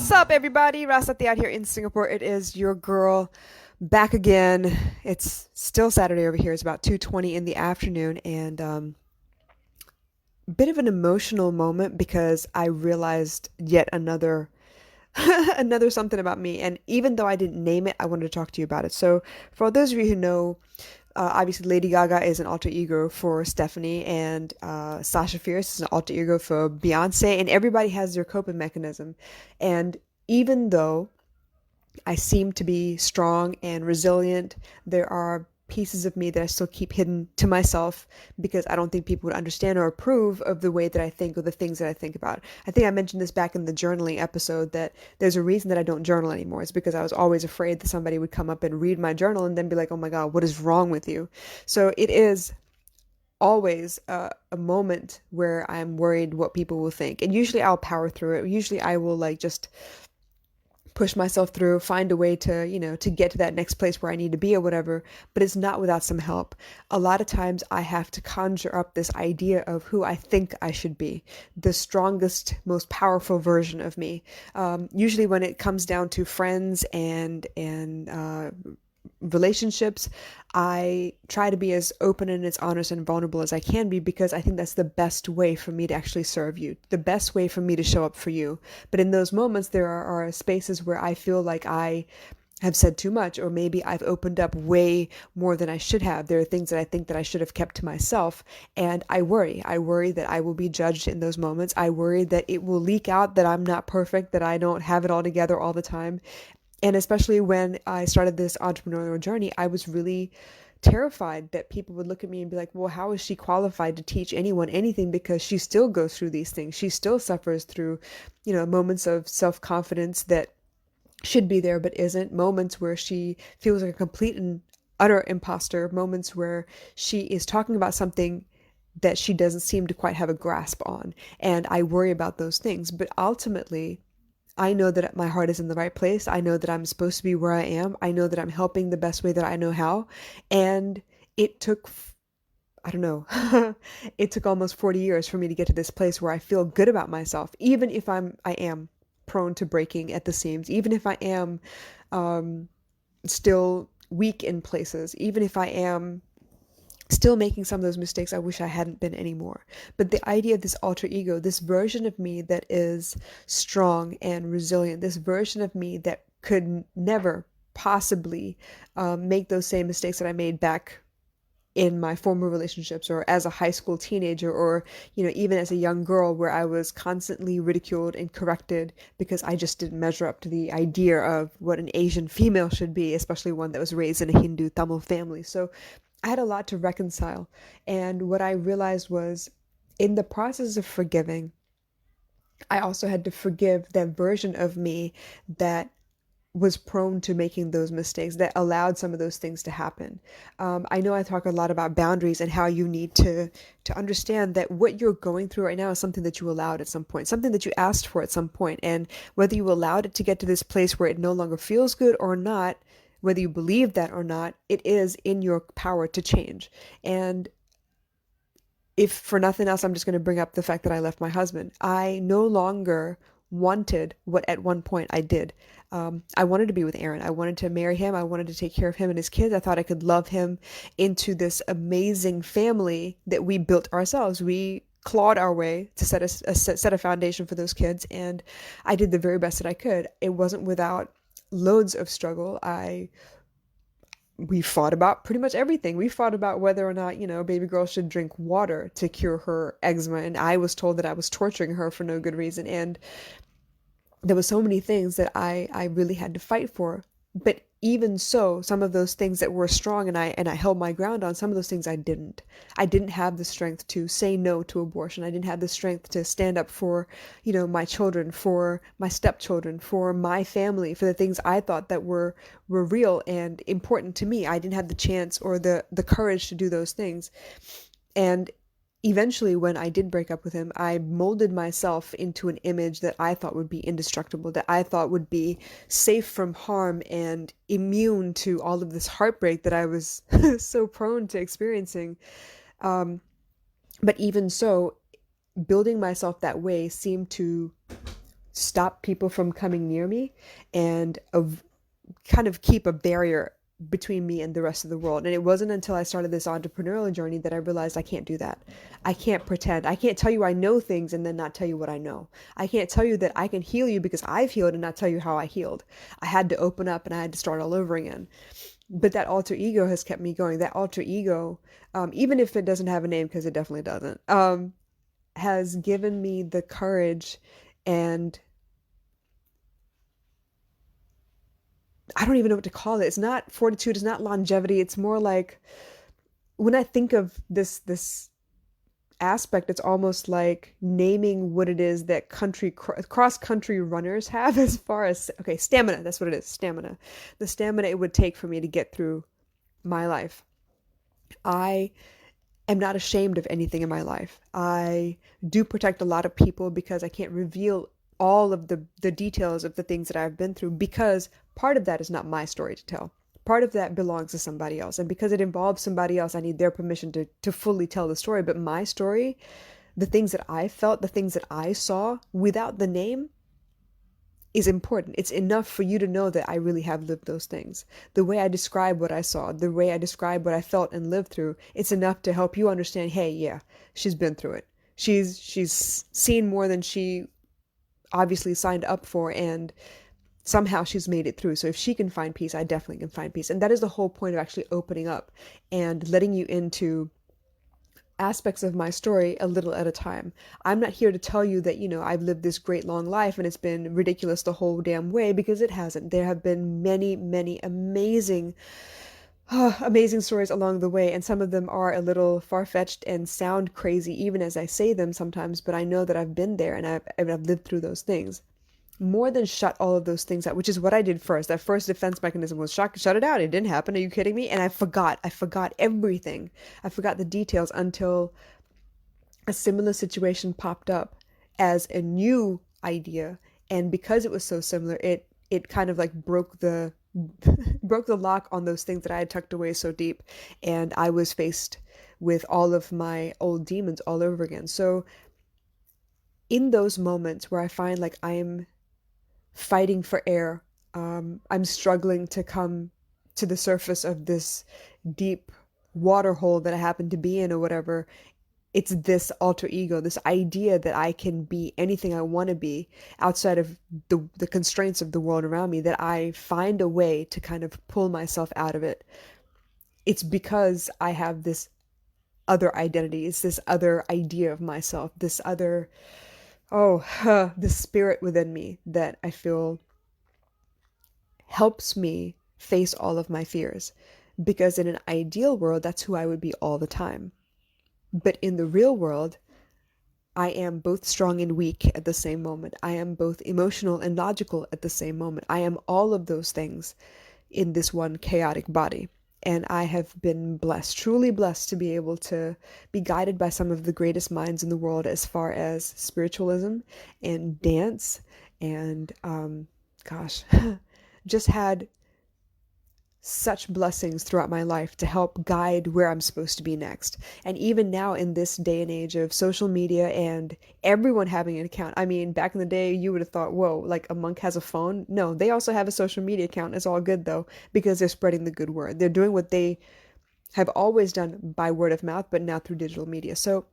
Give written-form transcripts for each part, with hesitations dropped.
What's up, everybody? Rasati out here in Singapore. It is your girl back again. It's still Saturday over here. It's about 2:20 in the afternoon, and bit of an emotional moment because I realized yet another another something about me. And even though I didn't name it, I wanted to talk to you about it. So, for those of you who know, obviously Lady Gaga is an alter ego for Stephanie, and Sasha Fierce is an alter ego for Beyonce, and everybody has their coping mechanism. And even though I seem to be strong and resilient, there are pieces of me that I still keep hidden to myself because I don't think people would understand or approve of the way that I think or the things that I think about. I think I mentioned this back in the journaling episode that there's a reason that I don't journal anymore. It's because I was always afraid that somebody would come up and read my journal and then be like, oh my God, what is wrong with you? So it is always a moment where I'm worried what people will think. And usually I'll power through it. Usually I will like just push myself through, find a way to, to get to that next place where I need to be or whatever, but it's not without some help. A lot of times I have to conjure up this idea of who I think I should be, the strongest, most powerful version of me. Usually when it comes down to friends and relationships, I try to be as open and as honest and vulnerable as I can be because I think that's the best way for me to actually serve you, the best way for me to show up for you. But in those moments, there are spaces where I feel like I have said too much, or maybe I've opened up way more than I should have. There are things that I think that I should have kept to myself, and I worry. I worry that I will be judged in those moments. I worry that it will leak out that I'm not perfect, that I don't have it all together all the time. And especially when I started this entrepreneurial journey, I was really terrified that people would look at me and be like, well, how is she qualified to teach anyone anything? Because she still goes through these things. She still suffers through, moments of self-confidence that should be there but isn't, moments where she feels like a complete and utter imposter, moments where she is talking about something that she doesn't seem to quite have a grasp on. And I worry about those things. But ultimately, I know that my heart is in the right place. I know that I'm supposed to be where I am. I know that I'm helping the best way that I know how. And it took, I don't know, it took almost 40 years for me to get to this place where I feel good about myself, even if I am prone to breaking at the seams, even if I am still weak in places, even if I am still making some of those mistakes I wish I hadn't been anymore. But the idea of this alter ego, this version of me that is strong and resilient, this version of me that could never possibly make those same mistakes that I made back in my former relationships or as a high school teenager or even as a young girl where I was constantly ridiculed and corrected because I just didn't measure up to the idea of what an Asian female should be, especially one that was raised in a Hindu Tamil family. So I had a lot to reconcile. And what I realized was in the process of forgiving, I also had to forgive that version of me that was prone to making those mistakes, that allowed some of those things to happen. I know I talk a lot about boundaries and how you need to understand that what you're going through right now is something that you allowed at some point, something that you asked for at some point, and whether you allowed it to get to this place where it no longer feels good or not, whether you believe that or not, it is in your power to change. And if for nothing else, I'm just going to bring up the fact that I left my husband. I no longer wanted what at one point I did. I wanted to be with Aaron. I wanted to marry him. I wanted to take care of him and his kids. I thought I could love him into this amazing family that we built ourselves. We clawed our way to set a foundation for those kids, and I did the very best that I could. It wasn't without loads of struggle. We fought about pretty much everything. We fought about whether or not, baby girl should drink water to cure her eczema. And I was told that I was torturing her for no good reason. And there were so many things that I really had to fight for. But even so, some of those things that were strong and I held my ground on, some of those things I didn't. I didn't have the strength to say no to abortion. I didn't have the strength to stand up for, my children, for my stepchildren, for my family, for the things I thought that were real and important to me. I didn't have the chance or the courage to do those things. And eventually, when I did break up with him, I molded myself into an image that I thought would be indestructible, that I thought would be safe from harm and immune to all of this heartbreak that I was so prone to experiencing. Um, but even so, building myself that way seemed to stop people from coming near me and kind of keep a barrier between me and the rest of the world. And it wasn't until I started this entrepreneurial journey that I realized I can't do that. I can't pretend. I can't tell you I know things and then not tell you what I know. I can't tell you that I can heal you because I've healed and not tell you how I healed. I had to open up and I had to start all over again. But that alter ego has kept me going. That alter ego, even if it doesn't have a name, because it definitely doesn't, has given me the courage and I don't even know what to call it. It's not fortitude, it's not longevity. It's more like when I think of this aspect, it's almost like naming what it is that cross country runners have as far as okay, stamina. That's what it is, stamina. The stamina it would take for me to get through my life. I am not ashamed of anything in my life. I do protect a lot of people because I can't reveal all of the details of the things that I've been through because part of that is not my story to tell. Part of that belongs to somebody else. And because it involves somebody else, I need their permission to fully tell the story. But my story, the things that I felt, the things that I saw without the name, is important. It's enough for you to know that I really have lived those things. The way I describe what I saw, the way I describe what I felt and lived through, it's enough to help you understand, hey, yeah, she's been through it. She's seen more than she obviously signed up for and somehow she's made it through. So if she can find peace, I definitely can find peace. And that is the whole point of actually opening up and letting you into aspects of my story a little at a time. I'm not here to tell you that, I've lived this great long life and it's been ridiculous the whole damn way because it hasn't. There have been many, many amazing, amazing stories along the way. And some of them are a little far-fetched and sound crazy even as I say them sometimes, but I know that I've been there and I've lived through those things. More than shut all of those things out, which is what I did first. That first defense mechanism was shut it out. It didn't happen. Are you kidding me? And I forgot everything. I forgot the details until a similar situation popped up as a new idea. And because it was so similar, it kind of like broke the broke the lock on those things that I had tucked away so deep. And I was faced with all of my old demons all over again. So in those moments where I find like I'm fighting for air. I'm struggling to come to the surface of this deep water hole that I happen to be in or whatever. It's this alter ego, this idea that I can be anything I want to be outside of the constraints of the world around me, that I find a way to kind of pull myself out of it. It's because I have this other identity. It's this other idea of myself, this other, this spirit within me that I feel helps me face all of my fears. Because in an ideal world, that's who I would be all the time. But in the real world, I am both strong and weak at the same moment. I am both emotional and logical at the same moment. I am all of those things in this one chaotic body. And I have been blessed, truly blessed, to be able to be guided by some of the greatest minds in the world as far as spiritualism and dance and, gosh, just had such blessings throughout my life to help guide where I'm supposed to be next. And even now in this day and age of social media and everyone having an account, I mean, back in the day, you would have thought, whoa, like a monk has a phone. No, they also have a social media account. It's all good though, because they're spreading the good word. They're doing what they have always done by word of mouth, but now through digital media. So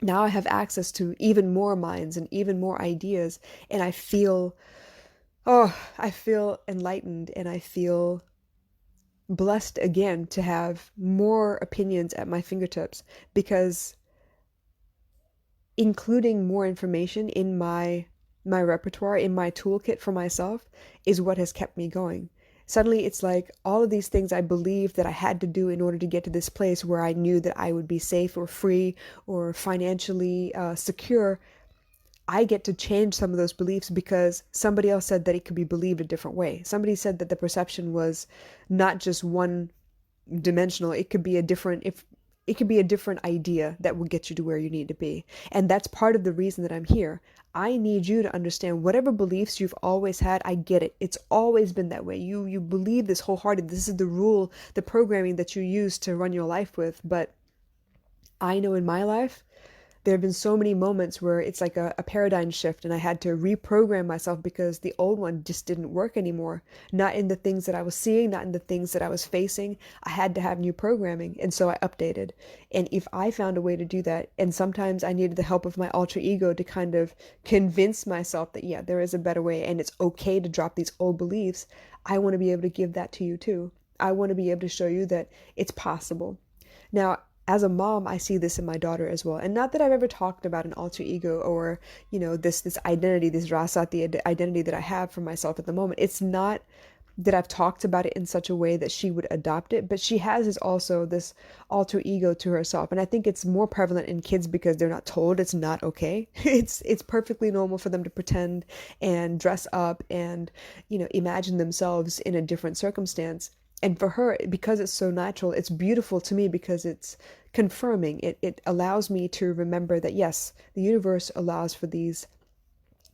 now I have access to even more minds and even more ideas. And I feel enlightened and I feel blessed again to have more opinions at my fingertips because including more information in my repertoire, in my toolkit for myself is what has kept me going. Suddenly it's like all of these things I believed that I had to do in order to get to this place where I knew that I would be safe or free or financially secure. I get to change some of those beliefs because somebody else said that it could be believed a different way. Somebody said that the perception was not just one dimensional. It could be a different if it could be a different idea that will get you to where you need to be. And that's part of the reason that I'm here. I need you to understand whatever beliefs you've always had. I get it. It's always been that way. You believe this wholeheartedly. This is the rule, the programming that you use to run your life with. But I know in my life, There have been so many moments where it's like a paradigm shift, and I had to reprogram myself because the old one just didn't work anymore. Not in the things that I was seeing, not in the things that I was facing. I had to have new programming, and so I updated. And if I found a way to do that, and sometimes I needed the help of my alter ego to kind of convince myself that, yeah, there is a better way, and it's okay to drop these old beliefs, I want to be able to give that to you too. I want to be able to show you that it's possible. Now, as a mom, I see this in my daughter as well. And not that I've ever talked about an alter ego or, this identity, this rasa, the identity that I have for myself at the moment. It's not that I've talked about it in such a way that she would adopt it, but she has also this alter ego to herself. And I think it's more prevalent in kids because they're not told it's not okay. It's perfectly normal for them to pretend and dress up and, imagine themselves in a different circumstance. And for her, because it's so natural, it's beautiful to me because it's confirming. It allows me to remember that, yes, the universe allows for these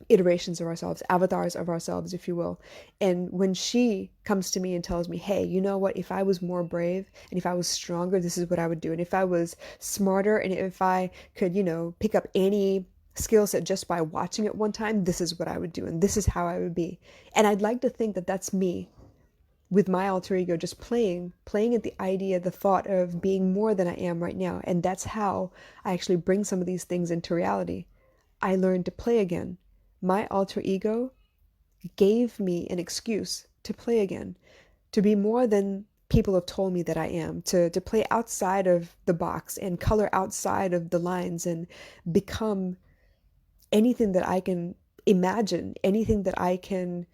iterations of ourselves, avatars of ourselves, if you will. And when she comes to me and tells me, hey, you know what, if I was more brave and if I was stronger, this is what I would do. And if I was smarter and if I could, pick up any skill set just by watching it one time, this is what I would do. And this is how I would be. And I'd like to think that that's me with my alter ego, just playing at the idea, the thought of being more than I am right now. And that's how I actually bring some of these things into reality. I learned to play again. My alter ego gave me an excuse to play again, to be more than people have told me that I am, to play outside of the box and color outside of the lines and become anything that I can imagine, anything that I can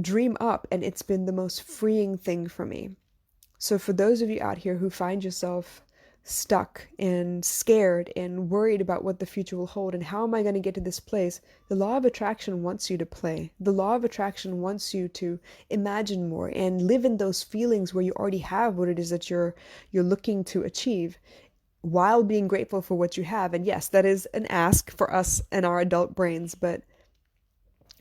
dream up. And it's been the most freeing thing for me. So for those of you out here who find yourself stuck and scared and worried about what the future will hold and how am I going to get to this place, the law of attraction wants you to play. The law of attraction wants you to imagine more and live in those feelings where you already have what it is that you're looking to achieve, while being grateful for what you have. And yes, that is an ask for us and our adult brains, but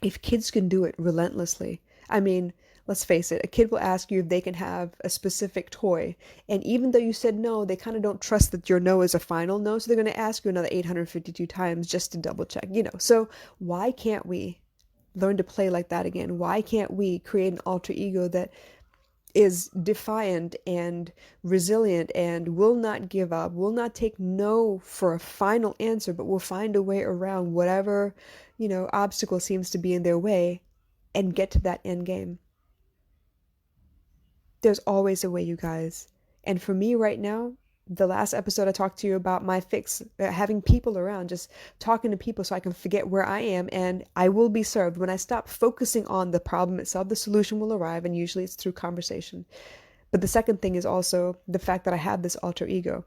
if kids can do it relentlessly, I mean, let's face it, a kid will ask you if they can have a specific toy. And even though you said no, they kind of don't trust that your no is a final no. So they're going to ask you another 852 times just to double check. So why can't we learn to play like that again? Why can't we create an alter ego that is defiant and resilient and will not give up, will not take no for a final answer, but will find a way around whatever, obstacle seems to be in their way and get to that end game? There's always a way, you guys. And for me right now, the last episode I talked to you about my fix, having people around, just talking to people so I can forget where I am and I will be served. When I stop focusing on the problem itself, the solution will arrive, and usually it's through conversation. But the second thing is also the fact that I have this alter ego,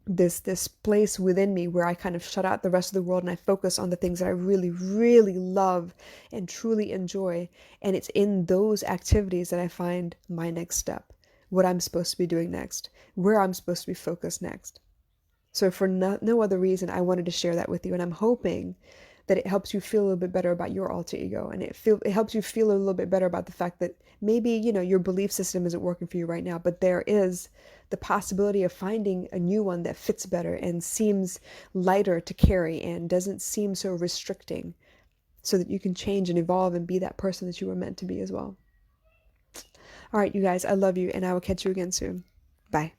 this place within me where I kind of shut out the rest of the world and I focus on the things that I really, really love and truly enjoy. And it's in those activities that I find my next step, what I'm supposed to be doing next, where I'm supposed to be focused next. So for no other reason, I wanted to share that with you. And I'm hoping that it helps you feel a little bit better about your alter ego. And it helps you feel a little bit better about the fact that maybe, your belief system isn't working for you right now, but there is the possibility of finding a new one that fits better and seems lighter to carry and doesn't seem so restricting, so that you can change and evolve and be that person that you were meant to be as well. All right, you guys, I love you, and I will catch you again soon. Bye.